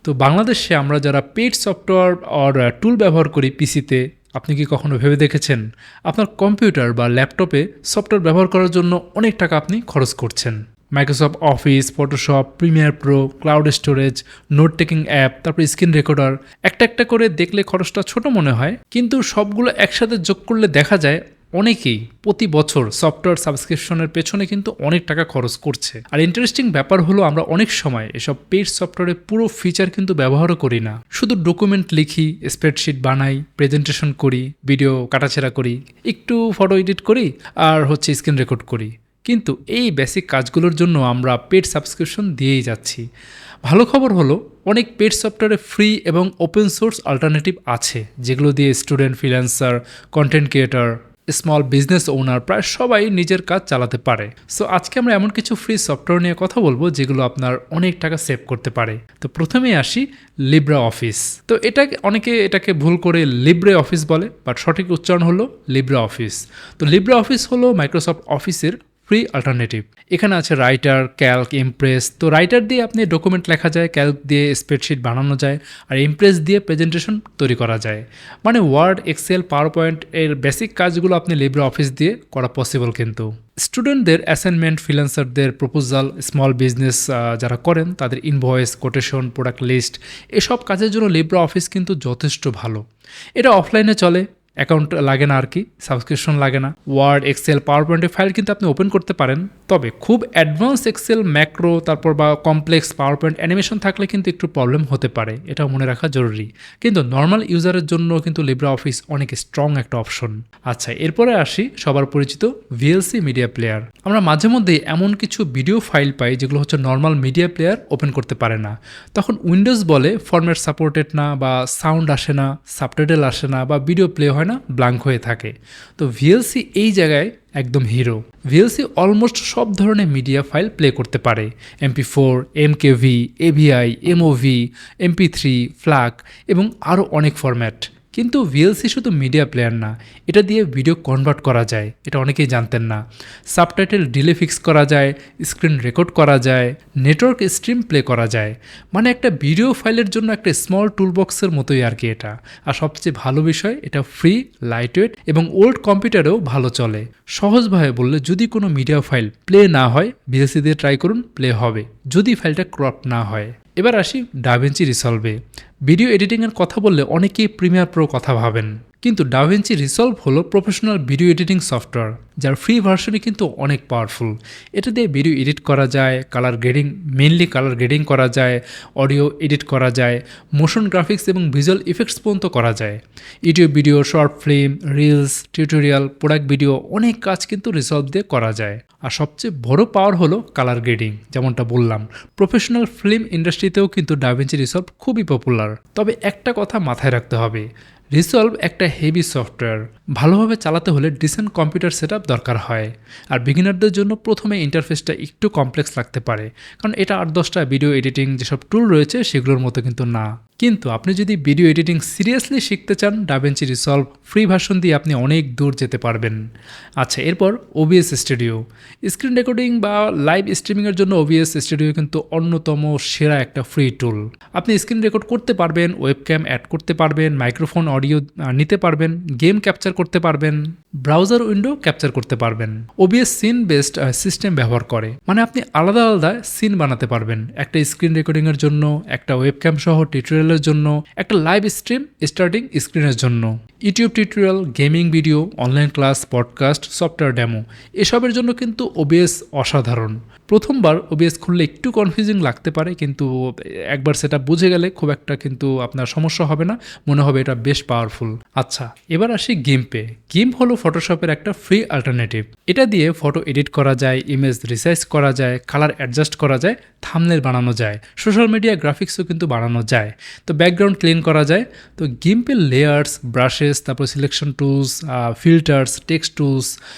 তো বাংলাদেশে আমরা যারা পেইড সফটওয়্যার অর টুল ব্যবহার করি পিসিতে, আপনি কি কখনো ভেবে দেখেছেন আপনার কম্পিউটার বা ল্যাপটপে সফটওয়্যার ব্যবহার করার জন্য অনেক টাকা আপনি খরচ করছেন? Microsoft office, Photoshop, Premiere Pro, cloud storage, note taking app, তারপর স্ক্রিন রেকর্ডার, একটা একটা করে দেখলে খরচটা ছোট মনে হয়, কিন্তু সবগুলো একসাথে যোগ করলে দেখা যায় অনেকেই প্রতি বছর সফটওয়্যার সাবস্ক্রিপশনের পেছনে কিন্তু অনেক টাকা খরচ করছে। আর ইন্টারেস্টিং ব্যাপার হলো আমরা অনেক সময় এসব পেইড সফটওয়্যারের পুরো ফিচার কিন্তু ব্যবহারও করি না, শুধু ডকুমেন্ট লিখি, স্প্রেডশিট বানাই, প্রেজেন্টেশন করি, ভিডিও কাটাছেড়া করি, একটু ফটো এডিট করি, আর স্ক্রিন রেকর্ড করি। কিন্তু এই বেসিক কাজগুলোর জন্য আমরা পেড সাবস্ক্রিপশন দিয়েই যাচ্ছি। ভালো খবর হলো অনেক পেড সফটওয়্যারে ফ্রি এবং ওপেন সোর্স অল্টারনেটিভ আছে, যেগুলো দিয়ে student, freelancer, content creator, small business owner প্রায় সবাই নিজের কাজ চালাতে পারে। সো আজকে আমরা এমন কিছু ফ্রি সফটওয়্যার নিয়ে কথা বলবো যেগুলো আপনার অনেক টাকা সেভ করতে পারে। তো প্রথমেই আসি লিব্রা অফিস। তো অনেকে এটাকে ভুল করে লিব্রে অফিস বলে, বাট সঠিক উচ্চারণ হলো লিব্রা অফিস। তো লিব্রা অফিস হলো মাইক্রোসফট অফিসের ফ্রি অল্টারনেটিভ। এখানে আছে রাইটার, ক্যালক, ইমপ্রেস। তো রাইটার দিয়ে আপনি ডকুমেন্ট লেখা যায়, ক্যালক দিয়ে স্প্রেডশিট বানানো যায়, আর ইমপ্রেস দিয়ে প্রেজেন্টেশন তৈরি করা যায়। মানে ওয়ার্ড, এক্সেল, পাওয়ার পয়েন্ট এর বেসিক কাজগুলো আপনি লিব্রা অফিস দিয়ে করা পসিবল। কিন্তু স্টুডেন্টদের অ্যাসাইনমেন্ট, ফ্রিল্যান্সারদের প্রপোজাল, স্মল বিজনেস যারা করেন তাদের ইনভয়েস, কোটেশন, প্রোডাক্ট লিস্ট, এসব কাজের জন্য লিব্রা অফিস কিন্তু যথেষ্ট ভালো। এটা অফলাইনে চলে, অ্যাকাউন্ট লাগে না আর কি, সাবস্ক্রিপশন লাগে না। ওয়ার্ড, এক্সেল, পাওয়ার পয়েন্টের ফাইল কিন্তু আপনি ওপেন করতে পারেন, তবে খুব অ্যাডভান্স এক্সেল, ম্যাক্রো, তারপর বা কমপ্লেক্স পাওয়ার পয়েন্ট অ্যানিমেশন থাকলে কিন্তু একটু প্রবলেম হতে পারে, এটাও মনে রাখা জরুরি। কিন্তু নর্মাল ইউজারের জন্য কিন্তু লিব্রা অফিস অনেক স্ট্রং একটা অপশন। আচ্ছা, এরপরে আসি সবার পরিচিত ভিএলসি মিডিয়া প্লেয়ার। আমরা মাঝে মধ্যে এমন কিছু ভিডিও ফাইল পাই যেগুলো নর্মাল মিডিয়া প্লেয়ার ওপেন করতে পারে না। তখন উইন্ডোজ বলে ফরম্যাট সাপোর্টেড না, বা সাউন্ড আসে না, সাবটাইটেল আসে না, বা ভিডিও প্লে হয় না, ব্ল্যাঙ্ক হয়ে থাকে। তো ভিএলসি এই জায়গায় একদম হিরো। ভিএলসি অলমোস্ট সব ধরনের মিডিয়া ফাইল প্লে করতে পারে, MP4, MKV, AVI, MOV, MP3, FLAC এবং আরও অনেক ফরম্যাট। কিন্তু ভিএলসি শুধু মিডিয়া প্লেয়ার না, এটা দিয়ে ভিডিও কনভার্ট করা যায়, এটা অনেকেই জানতেন না। সাবটাইটেল ডিলে ফিক্স করা যায়, স্ক্রিন রেকর্ড করা যায়, নেটওয়ার্ক স্ট্রিম প্লে করা যায়। মানে একটা ভিডিও ফাইলের জন্য একটা স্মল টুলবক্সের মতোই আর কি এটা। আর সবচেয়ে ভালো বিষয়, এটা ফ্রি, লাইটওয়েট এবং ওল্ড কম্পিউটারেও ভালো চলে। সহজভাবে বললে, যদি কোনো মিডিয়া ফাইল প্লে না হয়, ভিএলসি দিয়ে ট্রাই করুন, প্লে হবে, যদি ফাইলটা ক্রপ না হয়। এবার আসি ডাভিঞ্চি রিসলভে। ভিডিও এডিটিংয়ের কথা বললে অনেকেই প্রিমিয়ার প্রো কথা ভাবেন, কিন্তু ডাভিঞ্চি রিসলভ হলো প্রফেশনাল ভিডিও এডিটিং সফটওয়্যার, যার ফ্রি ভার্সনই কিন্তু অনেক পাওয়ারফুল। এটা দিয়ে ভিডিও এডিট করা যায়, colour grading, mainly colour grading করা যায়, অডিও এডিট করা যায়, মোশন গ্রাফিক্স এবং ভিজুয়াল ইফেক্টস পর্যন্ত করা যায়। YouTube video, short film, reels, tutorial, product video, অনেক কাজ কিন্তু রিসলভ দিয়ে করা যায়। আর সবচেয়ে বড় পাওয়ার হলো কালার গ্রেডিং। যেমনটা বললাম, প্রফেশনাল ফিল্ম ইন্ডাস্ট্রিতেও কিন্তু ডাভিঞ্চি রিসলভ খুবই পপুলার। তবে একটা কথা মাথায় রাখতে হবে, রিসলভ একটা হেভি সফটওয়্যার, ভালোভাবে চালাতে হলে ডিসেন্ট কম্পিউটার সেটআপ দরকার হয়। আর বিগিনারদের জন্য প্রথমে ইন্টারফেসটা একটু কমপ্লেক্স লাগতে পারে, কারণ এটা 8-10টা ভিডিও এডিটিং যেসব টুল রয়েছে সেগুলোর মতো কিন্তু না। কিন্তু আপনি যদি ভিডিও এডিটিং সিরিয়াসলি শিখতে চান, ডাভিঞ্চি রিসলভ ফ্রি ভার্সন দিয়ে আপনি অনেক দূর যেতে পারবেন। আচ্ছা, এরপর ওবিএস স্টুডিও। স্ক্রিন রেকর্ডিং বা লাইভ স্ট্রিমিংয়ের জন্য ওবিএস স্টুডিও কিন্তু অন্যতম সেরা একটা ফ্রি টুল। আপনি স্ক্রিন রেকর্ড করতে পারবেন, ওয়েবক্যাম অ্যাড করতে পারবেন, মাইক্রোফোন অডিও নিতে পারবেন, গেম ক্যাপচার করতে পারবেন, ব্রাউজার উইন্ডো ক্যাপচার করতে পারবেন। ওবিএস সিন বেসড সিস্টেম ব্যবহার করে, মানে আপনি আলাদা আলাদা সিন বানাতে পারবেন, একটা স্ক্রিন রেকর্ডিংয়ের জন্য, একটা ওয়েবক্যাম সহ টিউটোরিয়ালের জন্য, একটা লাইভ স্ট্রিম স্টার্টিং স্ক্রিনের জন্য, YouTube tutorial, gaming video, online class, podcast, software demo, এসবের জন্য কিন্তু ওবিএস অসাধারণ। প্রথমবার ওবিএস খুললে একটু কনফিউজিং লাগতে পারে, কিন্তু একবার সেটা বুঝে গেলে খুব একটা কিন্তু আপনার সমস্যা হবে না, মনে হবে এটা বেশ পাওয়ারফুল। আচ্ছা, এবার আসি গিম্পে। গিম্প হলো ফটোশপের একটা ফ্রি অল্টারনেটিভ। এটা দিয়ে ফটো এডিট করা যায়, ইমেজ রিসাইজ করা যায়, কালার অ্যাডজাস্ট করা যায়, থাম্বনেল বানানো যায়, সোশ্যাল মিডিয়া গ্রাফিক্সও কিন্তু বানানো যায়, তো ব্যাকগ্রাউন্ড ক্লিন করা যায়। তো গিম্পের লেয়ার্স, ব্রাশেস, তারপর selection tools, filters, text tools,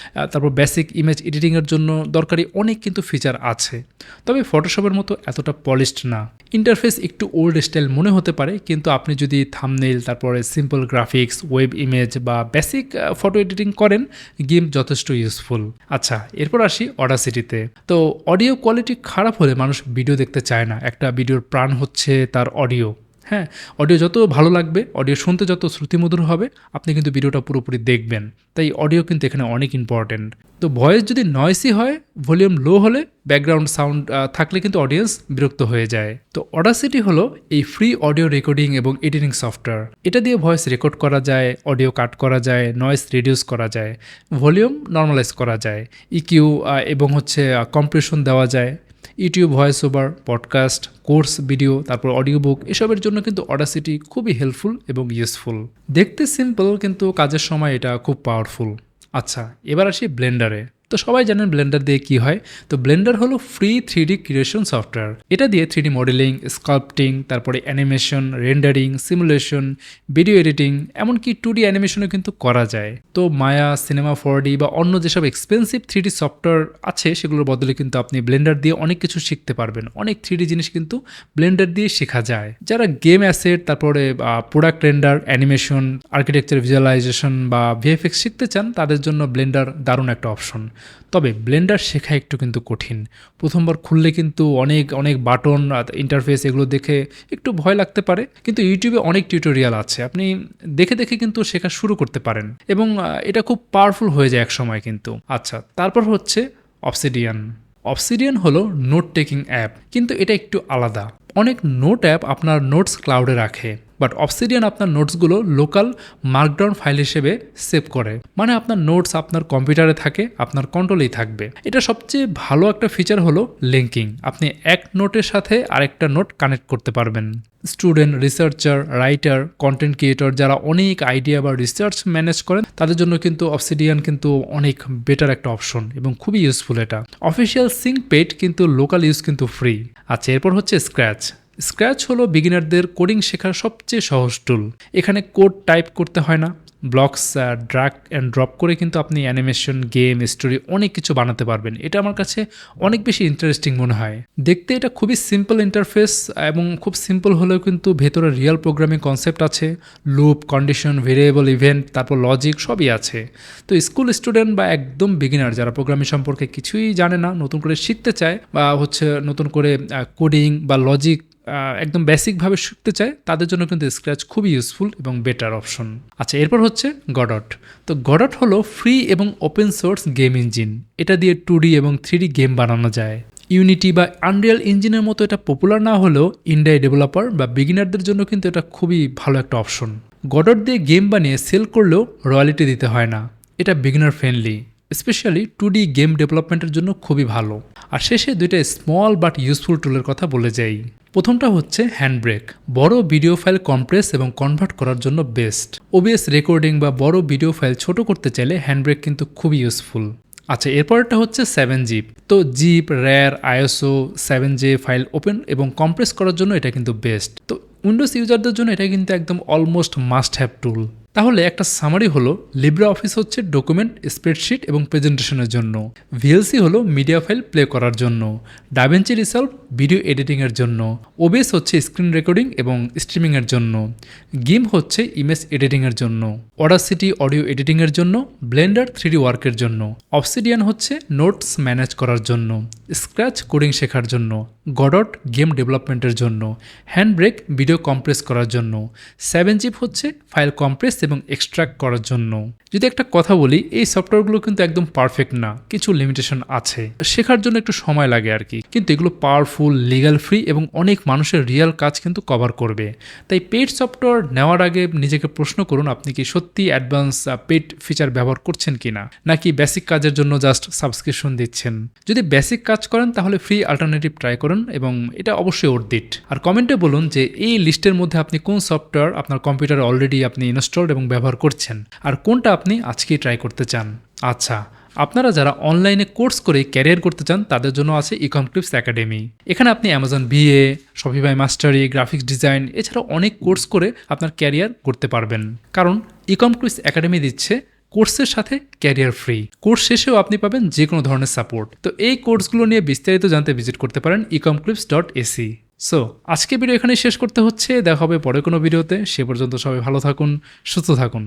তারপর বেসিক ইমেজ এডিটিংয়ের জন্য দরকারি অনেক কিন্তু ফিচার আছে, তবে ফটোশপের মতো এতটা পলিশড না। ইন্টারফেস একটু ওল্ড স্টাইল মনে হতে পারে, কিন্তু আপনি যদি থাম্বনেইল, তারপরে সিম্পল গ্রাফিক্স, ওয়েব ইমেজ বা বেসিক ফটো এডিটিং করেন, গেম যথেষ্ট ইউজফুল। আচ্ছা, এরপর আসি অডাসিটিতে। তো অডিও কোয়ালিটি খারাপ হলে মানুষ ভিডিও দেখতে চায় না। একটা ভিডিওর প্রাণ হচ্ছে তার অডিও। হ্যাঁ, অডিও যত ভালো লাগবে, অডিও শুনতে যত শ্রুতিমধুর হবে, আপনি কিন্তু ভিডিওটা পুরোপুরি দেখবেন। তাই অডিও কিন্তু এখানে অনেক ইম্পর্টেন্ট। তো ভয়েস যদি নয়েসি হয়, ভলিউম লো হলে, ব্যাকগ্রাউন্ড সাউন্ড থাকলে কিন্তু অডিয়েন্স বিরক্ত হয়ে যায়। তো অডাসিটি হলো এই ফ্রি অডিও রেকর্ডিং এবং এডিটিং সফটওয়্যার। এটা দিয়ে ভয়েস রেকর্ড করা যায়, অডিও কাট করা যায়, নয়েস রিডিউস করা যায়, ভলিউম নর্মালাইজ করা যায়, ইকিউ এবং কম্প্রেশন দেওয়া যায়। YouTube voice over, podcast, course video, তারপর অডিও বুক, এসবের জন্য কিন্তু অডাসিটি খুবই হেল্পফুল এবং ইউজফুল। দেখতে সিম্পল, কিন্তু কাজের সময় এটা খুব পাওয়ারফুল। আচ্ছা, এবার আসি ব্লেন্ডারে। তো সবাই জানেন ব্লেন্ডার দিয়ে কি হয়। তো ব্লেন্ডার হলো ফ্রি 3D ক্রিয়েশন সফটওয়্যার। এটা দিয়ে 3D মডেলিং, স্কাল্পটিং, তারপরে animation, rendering, simulation, video editing, এমনকি 2D অ্যানিমেশনও কিন্তু করা যায়। তো মায়া, সিনেমা 4D বা অন্য যেসব এক্সপেন্সিভ 3D সফটওয়্যার আছে, সেগুলোর বদলে কিন্তু আপনি ব্লেন্ডার দিয়ে অনেক কিছু শিখতে পারবেন। অনেক 3D জিনিস কিন্তু ব্লেন্ডার দিয়ে শেখা যায়। যারা গেম অ্যাসেট, তারপরে product render, animation, architecture visualization বা ভিএফএক্স শিখতে চান, তাদের জন্য ব্লেন্ডার দারুণ একটা অপশন। তবে ব্লেন্ডার শেখা একটু কিন্তু কঠিন। প্রথমবার খুললে কিন্তু অনেক অনেক বাটন, ইন্টারফেস, এগুলো দেখে একটু ভয় লাগতে পারে, কিন্তু ইউটিউবে অনেক টিউটোরিয়াল আছে, আপনি দেখে দেখে কিন্তু শেখা শুরু করতে পারেন এবং এটা খুব পাওয়ারফুল হয়ে যায় এক সময় কিন্তু। আচ্ছা, তারপর হচ্ছে অবসিডিয়ান। অবসিডিয়ান হলো নোট টেকিং অ্যাপ, কিন্তু এটা একটু আলাদা। অনেক নোট অ্যাপ আপনার নোটস ক্লাউডে রাখে, বাট অবসিডিয়ান আপনার নোটসগুলো লোকাল মার্কডাউন ফাইল হিসেবে সেভ করে। মানে আপনার নোটস আপনার কম্পিউটারে থাকে, আপনার কন্ট্রোলেই থাকবে। এটা সবচেয়ে ভালো একটা ফিচার হলো লিঙ্কিং। আপনি এক নোটের সাথে আরেকটা নোট কানেক্ট করতে পারবেন। Student, researcher, writer, content creator যারা অনেক আইডিয়া বা রিসার্চ ম্যানেজ করেন, তাদের জন্য কিন্তু অবসিডিয়ান কিন্তু অনেক বেটার একটা অপশন এবং খুবই ইউজফুল এটা। অফিসিয়াল সিঙ্ক পেড, কিন্তু লোকাল ইউজ কিন্তু ফ্রি। আচ্ছা, এরপর হচ্ছে স্ক্র্যাচ। স্ক্র্যাচ হলো বিগিনারদের কোডিং শেখার সবচেয়ে সহজ টুল। এখানে কোড টাইপ করতে হয় না, ব্লকস ড্র্যাগ অ্যান্ড ড্রপ করে কিন্তু আপনি অ্যানিমেশন, গেম, স্টোরি অনেক কিছু বানাতে পারবেন। এটা আমার কাছে অনেক বেশি ইন্টারেস্টিং মনে হয়। দেখতে এটা খুবই সিম্পল ইন্টারফেস, এবং খুব সিম্পল হলেও কিন্তু ভেতরে রিয়েল প্রোগ্রামিং কনসেপ্ট আছে। লুপ, কন্ডিশন, ভেরিয়েবল, ইভেন্ট, তারপর লজিক সবই আছে। তো স্কুল স্টুডেন্ট বা একদম বিগিনার যারা প্রোগ্রামিং সম্পর্কে কিছুই জানে না, নতুন করে শিখতে চায়, বা নতুন করে কোডিং বা লজিক একদম বেসিকভাবে শিখতে চায়, তাদের জন্য কিন্তু স্ক্র্যাচ খুবই ইউজফুল এবং বেটার অপশন। আচ্ছা, এরপর হচ্ছে গডট। তো গডট হলো ফ্রি এবং ওপেন সোর্স গেম ইঞ্জিন। এটা দিয়ে 2D এবং 3D গেম বানানো যায়। ইউনিটি বা আনরিয়াল ইঞ্জিনের মতো এটা পপুলার না হলেও ইন্ডিয়া ডেভেলপার বা বিগিনারদের জন্য কিন্তু এটা খুবই ভালো একটা অপশন। গডট দিয়ে গেম বানিয়ে সেল করলেও রয়্যালিটি দিতে হয় না। এটা beginner friendly, specially 2D game ডেভেলপমেন্টের জন্য খুবই ভালো। আর শেষে দুইটা স্মল বাট ইউজফুল টুলের কথা বলে যাই। প্রথমটা হচ্ছে হ্যান্ডব্রেক, বড় ভিডিও ফাইল কম্প্রেস এবং কনভার্ট করার জন্য বেস্ট। ওবিএস রেকর্ডিং বা বড় ভিডিও ফাইল ছোট করতে চাইলে হ্যান্ডব্রেক কিন্তু খুবই ইউজফুল। আচ্ছা, এরপরটা হচ্ছে 7zip। তো zip, rar, ISO, 7j file open এবং কম্প্রেস করার জন্য এটা কিন্তু বেস্ট। তো উইন্ডোজ ইউজারদের জন্য এটা কিন্তু একদম অলমোস্ট মাস্ট হ্যাভ টুল। তাহলে একটা সামারি হলো, লিব্রে অফিস হচ্ছে ডকুমেন্ট, স্প্রেডশিট এবং প্রেজেন্টেশনের জন্য, ভিএলসি হলো মিডিয়া ফাইল প্লে করার জন্য, ডাভিঞ্চি রিসলভ ভিডিও এডিটিংয়ের জন্য, ওবিএস হচ্ছে স্ক্রিন রেকর্ডিং এবং স্ট্রিমিংয়ের জন্য, গিম হচ্ছে ইমেজ এডিটিংয়ের জন্য, অডাসিটি অডিও এডিটিংয়ের জন্য, ব্লেন্ডার 3D ওয়ার্কের জন্য, অবসিডিয়ান হচ্ছে নোটস ম্যানেজ করার জন্য, স্ক্র্যাচ কোডিং শেখার জন্য, গডট গেম ডেভেলপমেন্টের জন্য, হ্যান্ডব্রেক ভিডিও কম্প্রেস করার জন্য, 7zip হচ্ছে ফাইল কম্প্রেস এবং এক্সট্রাক্ট করার জন্য। যদি একটা কথা বলি, এই সফটওয়্যারগুলো কিন্তু একদম পারফেক্ট না, কিছু লিমিটেশন আছে, শেখার জন্য একটু সময় লাগে আর কি। কিন্তু এগুলো পাওয়ারফুল, লিগ্যাল ফ্রি এবং অনেক মানুষের রিয়েল কাজ কিন্তু কভার করবে। তাই পেড সফটওয়্যার নেওয়ার আগে নিজেকে প্রশ্ন করুন, আপনি কি সত্যি অ্যাডভান্স পেড ফিচার ব্যবহার করছেন কিনা, নাকি বেসিক কাজের জন্য জাস্ট সাবস্ক্রিপশন দিচ্ছেন। যদি বেসিক কাজ করেন তাহলে ফ্রি অল্টারনেটিভ ট্রাই করুন, এবং এটা অবশ্যই অর্থিত। আর কমেন্টে বলুন যে এই লিস্টের মধ্যে আপনি কোন সফটওয়্যার আপনার কম্পিউটারে অলরেডি আপনি ইনস্টলড এবং ব্যবহার করছেন, আর কোনটা আপনি আজকেই ট্রাই করতে চান। আচ্ছা, আপনারা যারা অনলাইনে কোর্স করে ক্যারিয়ার করতে চান, তাদের জন্য আছে ইকমক্লিপস একাডেমি। এখানে আপনি Amazon VA, Shopify mastery, graphics design এছাড়াও অনেক কোর্স করে আপনার ক্যারিয়ার করতে পারবেন। কারণ ইকমক্লিপস একাডেমি দিচ্ছে কোর্সের সাথে ক্যারিয়ার ফ্রি। কোর্স শেষেও আপনি পাবেন যে কোনো ধরনের সাপোর্ট। তো এই কোর্সগুলো নিয়ে বিস্তারিত জানতে ভিজিট করতে পারেন ecomclips.ac। সো আজকে ভিডিও এখানেই শেষ করতে হচ্ছে, দেখা হবে পরে কোনো ভিডিওতে। সে পর্যন্ত সবাই ভালো থাকুন, সুস্থ থাকুন।